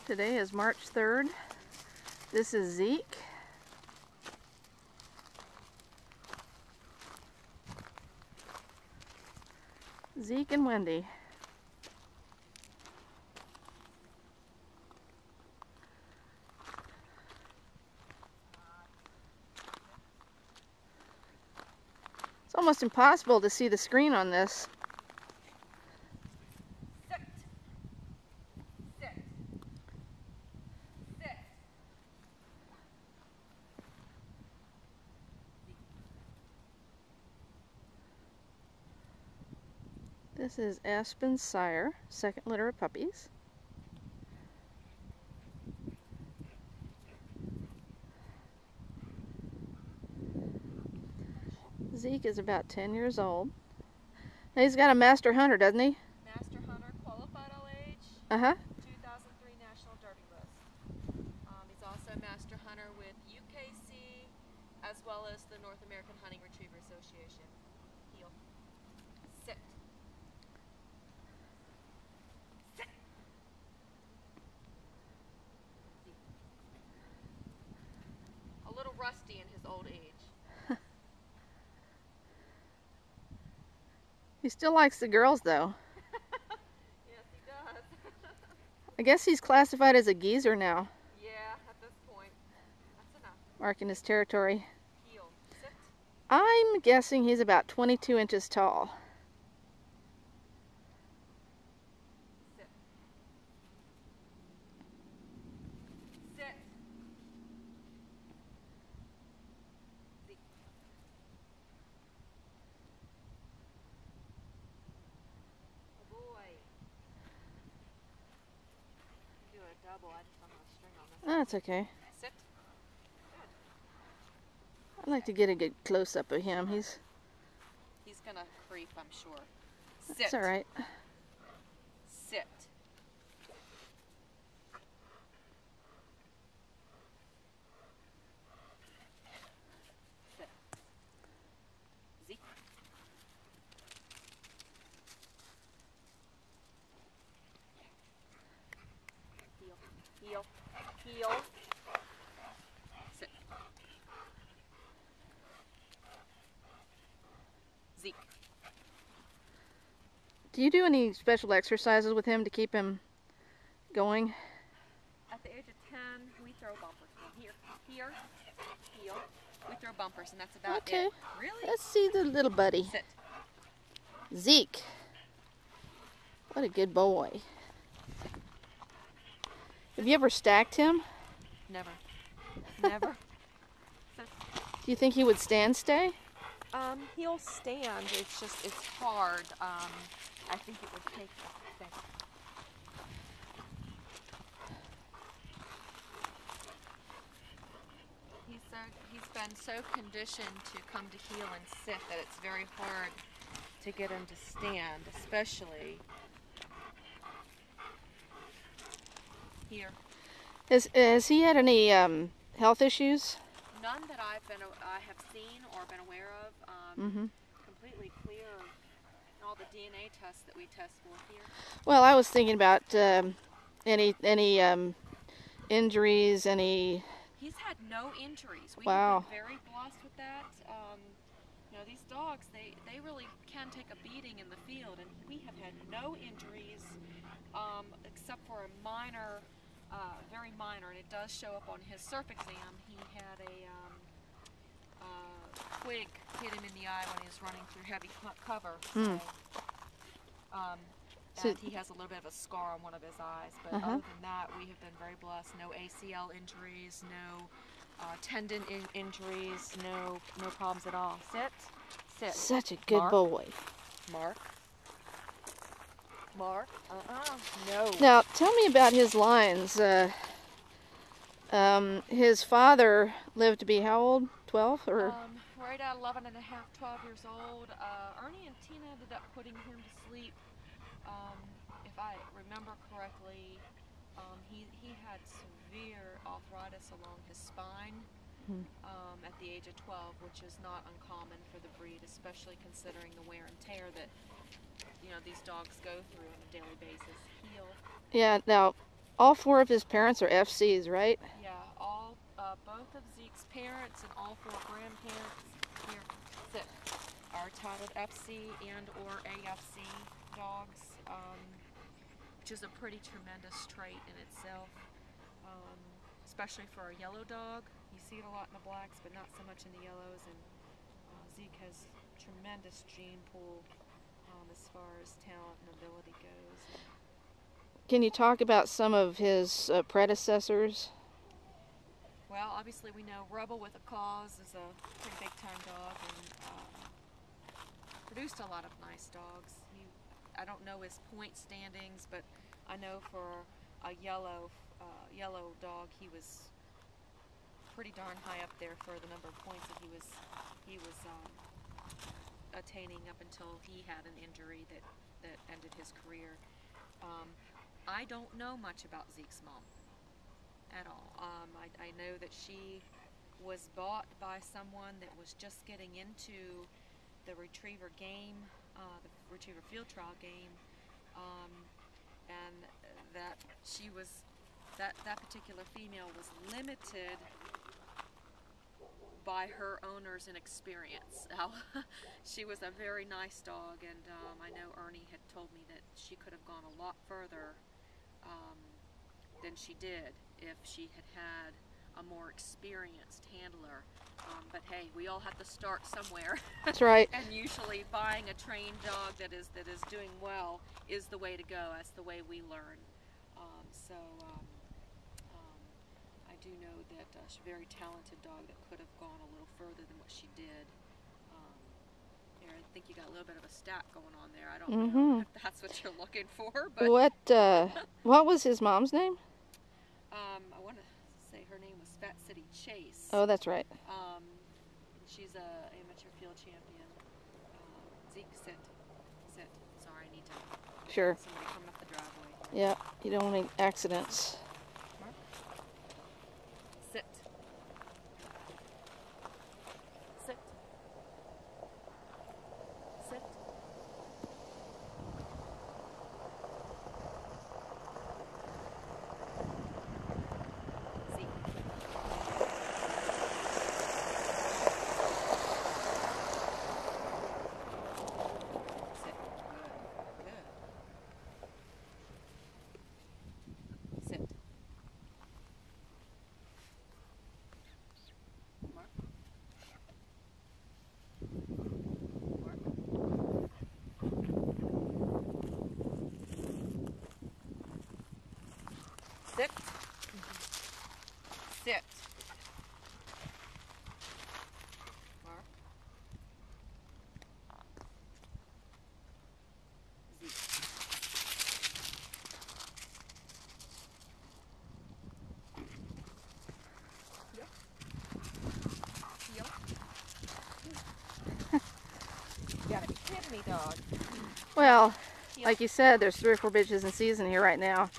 Today is March 3rd. This is Zeke. Zeke and Wendy. It's almost impossible to see the screen on this. This is Aspen's Sire, second litter of puppies. Zeke is about 10 years old. Now he's got a Master Hunter, doesn't he? Master Hunter, qualified all age. 2003 National Derby list. He's also a Master Hunter with UKC as well as the North American Hunting Retriever Association. Heel. Sit. Sit. A little rusty in his old age. He still likes the girls, though. Yes, he does. I guess he's classified as a geezer now. Yeah, at this point. That's enough. Marking his territory. Heel. Sit. I'm guessing he's about 22 inches tall. Sit. Sit. Zeke. Oh boy. Do a double. I just don't have a string on this. That's okay. Sit. I'd like to get a good close-up of him. He's gonna creep, I'm sure. Sit. That's all right. Sit. Sit. Zeke. Heel. Heel. Heel. Sit. Zeke. Do you do any special exercises with him to keep him going? At the age of 10, we throw bumpers. Here, here, heel. We throw bumpers, and that's about Okay. it. Really? Let's see the little buddy. Sit. Zeke. What a good boy. Have you ever stacked him? Never. Never. Sit. Do you think he would stand stay? He'll stand. It's just, it's hard. I think it would take a thing. He's been so conditioned to come to heel and sit that it's very hard to get him to stand, especially here. Has he had any health issues? None that I have seen or been aware of. Completely clear in all the DNA tests that we test for here. Well, I was thinking about any injuries, any. He's had no injuries. We Wow. have been very blessed with that. You know, these dogs, they really can take a beating in the field, and we have had no injuries except for a minor, very minor, and it does show up on his surf exam. He had a twig hit him in the eye when he was running through heavy cover. And he has a little bit of a scar on one of his eyes, but other than that, we have been very blessed. No ACL injuries, no tendon injuries, no problems at all. Sit, sit. Such a good Mark. boy. Mark. Mark. No. Now, tell me about his lines. His father lived to be how old? 12 or? Right at 11 and a half, 12 years old. Ernie and Tina ended up putting him to sleep. If I remember correctly, he had severe arthritis along his spine at the age of 12, which is not uncommon for the breed, especially considering the wear and tear that these dogs go through on a daily basis. Heel. Yeah. Now, All four of his parents are FCs, right? Yeah, both of Zeke's parents and all four grandparents here sit are titled FC and or AFC dogs, which is a pretty tremendous trait in itself, especially for a yellow dog. You see it a lot in the blacks, but not so much in the yellows. And Zeke has tremendous gene pool as far as talent and ability goes. Can you talk about some of his predecessors? Well, obviously we know Rebel with a Cause is a pretty big time dog and produced a lot of nice dogs. I don't know his point standings, but I know for a yellow dog he was pretty darn high up there for the number of points that he was attaining up until he had an injury that ended his career. I don't know much about Zeke's mom at all. I know that she was bought by someone that was just getting into the retriever game, the retriever field trial game, and that she was that particular female was limited by her owner's inexperience. She was a very nice dog, and I know Ernie had told me that she could have gone a lot further than she did if she had had a more experienced handler. But hey, we all have to start somewhere. That's right. And usually buying a trained dog that is doing well is the way to go. That's the way we learn. I do know that she's a very talented dog that could have gone a little further than what she did. I think you got a little bit of a stat going on there. I don't know if that's what you're looking for. But what was his mom's name? I want to say her name was Fat City Chase. Oh, that's right. She's a amateur field champion. Zeke, sit. Sorry, I need to. Sure. Somebody coming up the driveway. Yeah, you don't want any accidents. Mark. Sit. Sit. Sit. Sit. Sit. Mark. Zeke. Heel. Heel. You gotta be kidding me, dog. Well, Heel. like you said, there's 3 or 4 bitches in season here right now.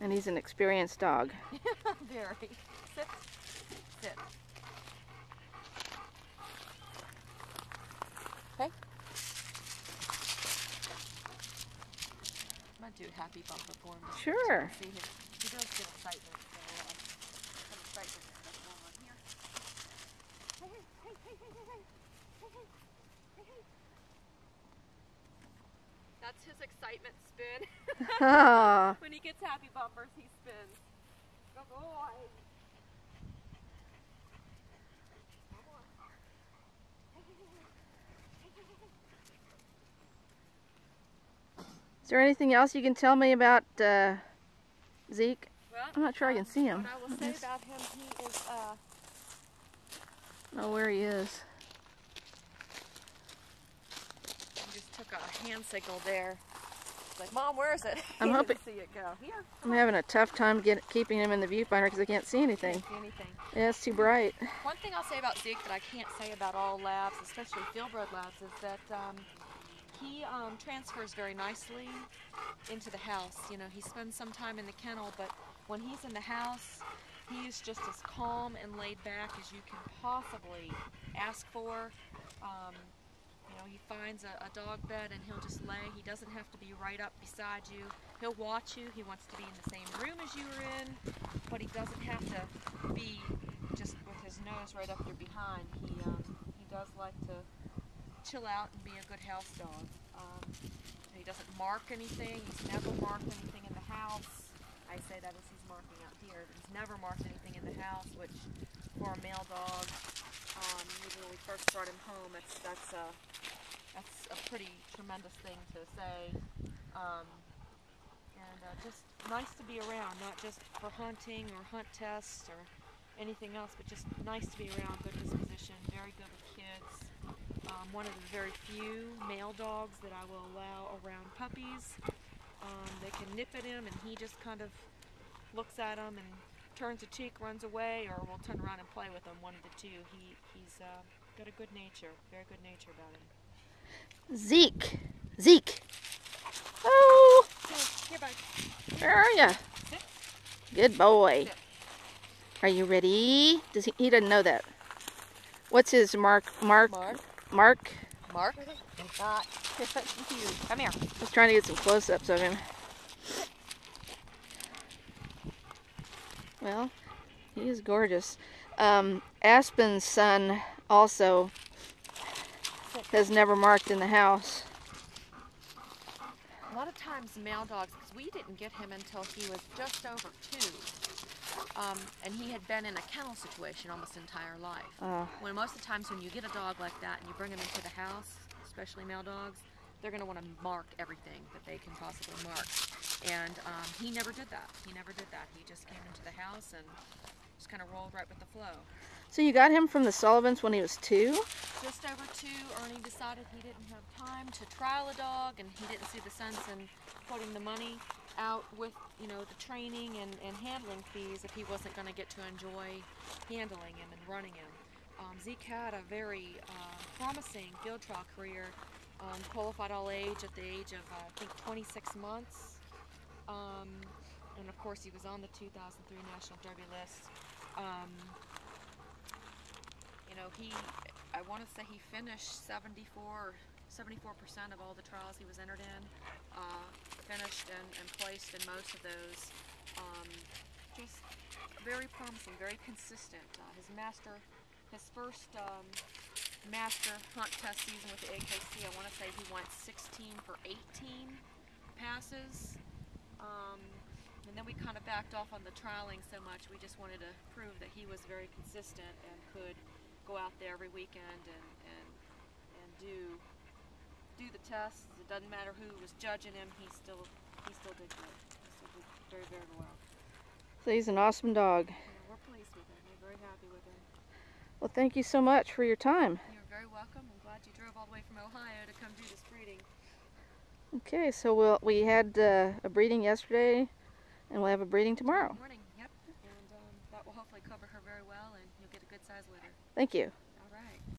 And he's an experienced dog. Very. Sit. Sit. Okay. I'm gonna do happy bumper for him. Sure. See him. He does get excitement. So, some excitement stuff going on here. Hey. That's his excitement spin. Ah. When he gets happy bumpers, he spins. Good boy. Is there anything else you can tell me about Zeke? Well, I'm not sure I can see him. What I will say about him, he is I don't know where he is. he just took a hand signal there. It's like, Mom, where is it? I'm He hoping- didn't see it go. Here. I'm having a tough time keeping him in the viewfinder because I can't see anything. Can't see anything. Yeah, it's too bright. One thing I'll say about Zeke that I can't say about all labs, especially fieldbred labs, is that he transfers very nicely into the house. You know, he spends some time in the kennel, but when he's in the house, he is just as calm and laid back as you can possibly ask for. You know, he finds a dog bed and he'll just lay. He doesn't have to be right up beside you. He'll watch you. He wants to be in the same room as you are in, but he doesn't have to be just with his nose right up your behind. He does like to chill out and be a good house dog. He doesn't mark anything. He's never marked anything in the house. I say that as he's marking out here. He's never marked anything in the house, which for a male dog, even when we first brought him home, that's a pretty tremendous thing to say. Just nice to be around, not just for hunting or hunt tests or anything else, but just nice to be around. Good disposition, very good with kids. One of the very few male dogs that I will allow around puppies. They can nip at him and he just kind of looks at them and turns a cheek, runs away, or will turn around and play with them, one of the two. He's got a good nature, very good nature about him. Zeke! Zeke! Oh! Here, bud. Where are you? Sit. Good boy. Sit. Are you ready? He doesn't know that. What's his mark? Mark? Mark? Not. Come here. I was trying to get some close-ups of him. Well, he is gorgeous. Aspen's son also has never marked in the house. A lot of times male dogs, because we didn't get him until he was just over 2. And he had been in a kennel situation almost his entire life. When most of the times when you get a dog like that and you bring him into the house, especially male dogs, they're going to want to mark everything that they can possibly mark. And he never did that. He just came into the house and just kind of rolled right with the flow. So you got him from the Sullivans when he was 2? Just over 2, Ernie decided he didn't have time to trial a dog, and he didn't see the sense in putting the money out with, you know, the training and handling fees if he wasn't going to get to enjoy handling him and running him. Zeke had a very promising field trial career, qualified all age at the age of I think 26 months, and of course he was on the 2003 National Derby list. You know, I want to say he finished 74% of all the trials he was entered in, finished and placed in most of those. Just very promising, very consistent. His first master hunt test season with the AKC, I want to say he went 16 for 18 passes. And then we kind of backed off on the trialing so much. We just wanted to prove that he was very consistent and could go out there every weekend and do the tests. It doesn't matter who was judging him, he still did good. He still did very, very well. So he's an awesome dog. Yeah, we're pleased with him. We're very happy with him. Well, thank you so much for your time. You're very welcome. I'm glad you drove all the way from Ohio to come do this breeding. Okay, so we had a breeding yesterday, and we'll have a breeding tomorrow. Morning, yep. And that will hopefully cover her very well, and you'll get a good size litter. Thank you.